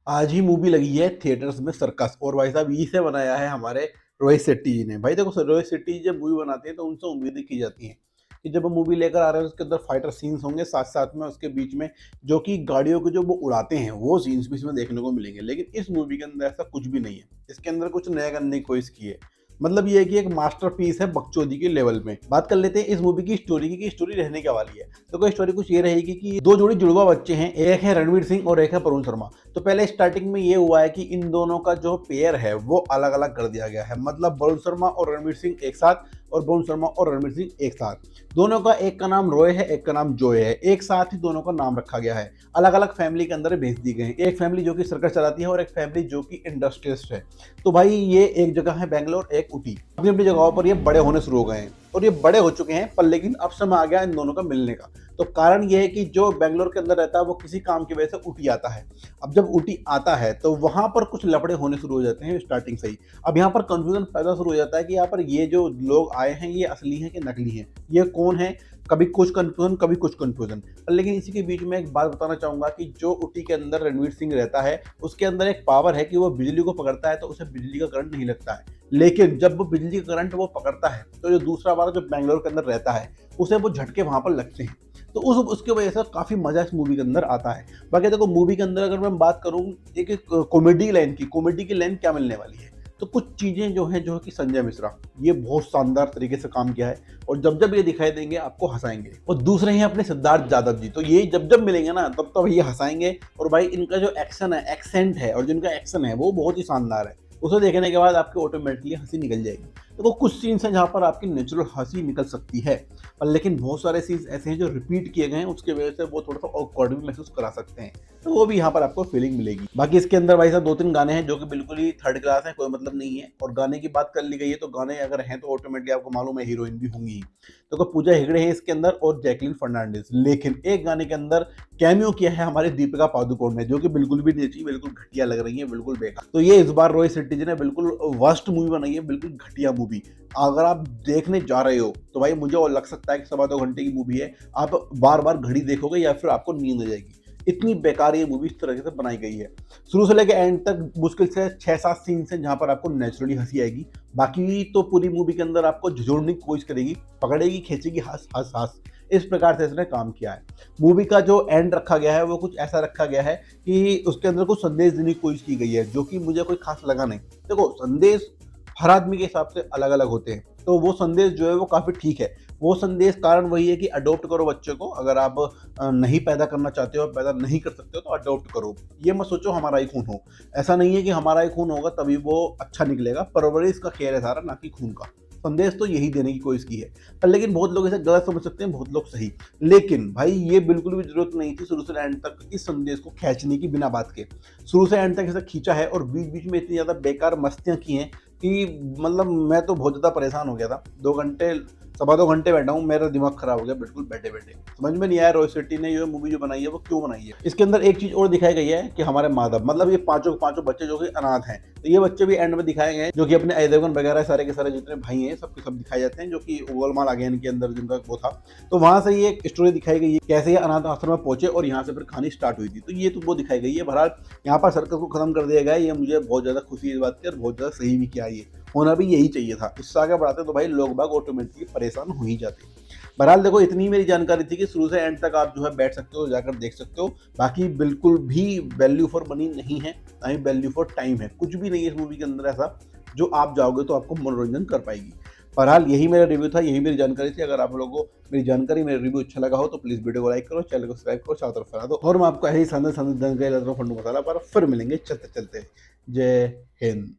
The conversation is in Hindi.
आज ही मूवी लगी है थिएटर्स में सर्कस और भाई साहब इसे बनाया है हमारे रोहित शेट्टी जी ने। भाई देखो रोहित शेट्टी जब मूवी बनाते हैं तो उनसे उम्मीदें की जाती हैं कि जब वो मूवी लेकर आ रहे हैं उसके अंदर फाइटर सीन्स होंगे, साथ साथ में उसके बीच में जो कि गाड़ियों को जो वो उड़ाते हैं वो सीन्स भी इसमें देखने को मिलेंगे। लेकिन इस मूवी के अंदर ऐसा कुछ भी नहीं है। इसके अंदर कुछ नया करने की कोशिश की है। मतलब ये है कि एक मास्टरपीस है बकचोदी के लेवल में। बात कर लेते हैं इस मूवी की स्टोरी की कि स्टोरी रहने क्या वाली है। तो कोई स्टोरी कुछ ये रहेगी कि दो जोड़ी जुड़वा बच्चे हैं, एक है रणवीर सिंह और एक है वरुण शर्मा। तो पहले स्टार्टिंग में ये हुआ है कि इन दोनों का जो पेयर है वो अलग अलग कर दिया गया है। मतलब वरुण शर्मा और रणवीर सिंह एक साथ और वरुण शर्मा और रणवीर सिंह एक साथ। दोनों का एक का नाम रॉय है, एक का नाम जॉय है। एक साथ ही दोनों का नाम रखा गया है। अलग अलग फैमिली के अंदर भेज दी गए हैं। एक फैमिली जो कि सर्कस चलाती है और एक फैमिली जो कि इंडस्ट्रियलिस्ट है। तो भाई ये एक जगह है बेंगलोर, एक ऊटी। अपनी अपनी जगहों पर ये बड़े होने शुरू हो गए हैं और ये बड़े हो चुके हैं, पर लेकिन अब समय आ गया इन दोनों का मिलने का। तो कारण ये है कि जो बेंगलोर के अंदर रहता है वो किसी काम की वजह से ऊटी आता है। अब जब ऊटी आता है तो वहां पर कुछ लफड़े होने शुरू हो जाते हैं स्टार्टिंग से ही। अब यहाँ पर कंफ्यूजन पैदा शुरू हो जाता है कि यहाँ पर ये जो लोग आए हैं ये असली हैं कि नकली हैं, ये कौन है। कभी कुछ कंफ्यूजन, कभी कुछ कंफ्यूजन। लेकिन इसी के बीच में एक बात बताना चाहूंगा कि जो ऊटी के अंदर रणवीर सिंह रहता है उसके अंदर एक पावर है कि वो बिजली को पकड़ता है तो उसे बिजली का करंट नहीं लगता है। लेकिन जब वो बिजली का करंट वो पकड़ता है तो जो दूसरा वाला जो बेंगलोर के अंदर रहता है उसे वो झटके वहां पर लगते हैं। तो उसकी वजह से काफी मजा इस मूवी के अंदर आता है। बाकी देखो मूवी के अंदर अगर मैं बात करूं एक कॉमेडी की लाइन क्या मिलने वाली है। तो कुछ चीजें जो है जो कि संजय मिश्रा ये बहुत शानदार तरीके से काम किया है और जब जब ये दिखाई देंगे आपको हंसाएंगे। और दूसरे हैं अपने सिद्धार्थ यादव जी, तो ये जब जब मिलेंगे ना तब तब ये हंसाएंगे। और भाई इनका जो एक्शन है, एक्सेंट है और जिनका एक्शन है वो बहुत ही शानदार है। उसे देखने के बाद आपकी ऑटोमेटिकली हंसी निकल जाएगी। तो वो कुछ सीन्स हैं जहाँ पर आपकी नेचुरल हंसी निकल सकती है, पर लेकिन बहुत सारे सीन्स ऐसे हैं जो रिपीट किए गए हैं, उसके वजह से वो थोड़ा सा ऑकवर्ड भी महसूस करा सकते हैं। तो वो भी यहाँ पर आपको फीलिंग मिलेगी। बाकी इसके अंदर भाई साहब 2-3 गाने हैं जो कि बिल्कुल ही थर्ड क्लास है, कोई मतलब नहीं है। और गाने की बात कर ली गई है तो गाने अगर हैं तो ऑटोमेटिकली आपको मालूम है हीरोइन भी होंगी। तो पूजा हेगड़े है इसके अंदर और जैकलीन फर्नांडिस। लेकिन एक गाने के अंदर कैमियो किया है हमारे दीपिका पादुकोण ने, जो कि बिल्कुल भी नहीं अच्छी, बिल्कुल घटिया लग रही है, बिल्कुल बेकार। तो ये इस बार रोहित शेट्टी जी ने बिल्कुल वर्स्ट मूवी बनाई है, बिल्कुल घटिया मूवी। अगर आप देखने जा रहे हो तो भाई मुझे और लग सकता है कि 2.25 घंटे की मूवी है, आप बार बार घड़ी देखोगे या फिर आपको नींद आ जाएगी। इतनी बेकार ये मूवी इस तरह से बनाई गई है। शुरू से लेकर एंड तक मुश्किल से 6-7 सीन्स हैं जहां पर आपको नेचुरली हंसी आएगी। बाकी तो पूरी मूवी के अंदर आपको झुझोड़ने की कोशिश करेगी, पकड़ेगी, खींचेगी, हंस हंस हंस। इस प्रकार से इसने काम किया है। मूवी का जो एंड रखा गया है वो कुछ ऐसा रखा गया है कि उसके अंदर कुछ संदेश देने की कोशिश की गई है, जो कि मुझे कोई खास लगा नहीं। देखो संदेश हर आदमी के हिसाब से अलग अलग होते हैं, तो वो संदेश जो है वो काफी ठीक है। वो संदेश कारण वही है कि अडॉप्ट करो बच्चे को। अगर आप नहीं पैदा करना चाहते हो, पैदा नहीं कर सकते हो तो अडॉप्ट करो। ये मत सोचो हमारा ही खून हो। ऐसा नहीं है कि हमारा ही खून होगा तभी वो अच्छा निकलेगा। परवरिश का खेल है सारा, ना कि खून का। संदेश तो यही देने की कोशिश की है, पर लेकिन बहुत लोग इसे गलत समझ सकते हैं, बहुत लोग सही। लेकिन भाई ये बिल्कुल भी जरूरत नहीं थी शुरू से एंड तक इस संदेश को खींचने की, बिना बात के। शुरू से एंड तक इसे खींचा है और बीच बीच में इतनी ज्यादा बेकार मस्तियां की हैं कि मतलब मैं तो बहुत ज़्यादा परेशान हो गया था। 2 घंटे, 2.25 घंटे बैठा हूँ, मेरा दिमाग खराब हो गया बिल्कुल बैठे बैठे। समझ में नहीं आया रोहित शेट्टी ने ये मूवी जो बनाई है वो क्यों बनाई है। इसके अंदर एक चीज़ और दिखाई गई है कि हमारे माधव, मतलब ये पांचों बच्चे जो कि अनाथ हैं, तो ये बच्चे भी एंड में दिखाए गए हैं, जो कि अपने अजय देवगन वगैरह सारे के सारे जितने भाई हैं सबके सब दिखाए जाते हैं, जो कि गोलमाल आ गया इनके अंदर जिनका वो था। तो वहां से ये एक स्टोरी दिखाई गई है कैसे ये अनाथ आश्रम में पहुंचे और यहाँ से फिर कहानी स्टार्ट हुई थी। तो ये तो वो दिखाई गई है। बहरहाल यहाँ पर सर्कस को खत्म कर दिया गया है, ये मुझे बहुत ज्यादा खुशी इस बात की और बहुत ज्यादा सही भी किया। ये होना भी यही चाहिए था। इससे आगे बढ़ाते तो भाई लोग बाग ऑटोमेटिकली परेशान हो ही जाते। बहरहाल देखो इतनी मेरी जानकारी थी कि शुरू से एंड तक आप जो है बैठ सकते हो, जाकर देख सकते हो। बाकी बिल्कुल भी वैल्यू फॉर मनी नहीं है, ना ही वैल्यू फॉर टाइम है। कुछ भी नहीं है इस मूवी के अंदर ऐसा जो आप जाओगे तो आपको मनोरंजन कर पाएगी। बहरहाल यही मेरा रिव्यू था, यही मेरी जानकारी थी। अगर आप लोगों को मेरी जानकारी, मेरा रिव्यू अच्छा लगा हो तो प्लीज़ वीडियो को लाइक करो, चैनल को सब्सक्राइब करो, चारों तरफ फैला दो। और मैं आपको ऐसी शानदार जानकारी फंडू मसाला पर फिर मिलेंगे चलते चलते। जय हिंद।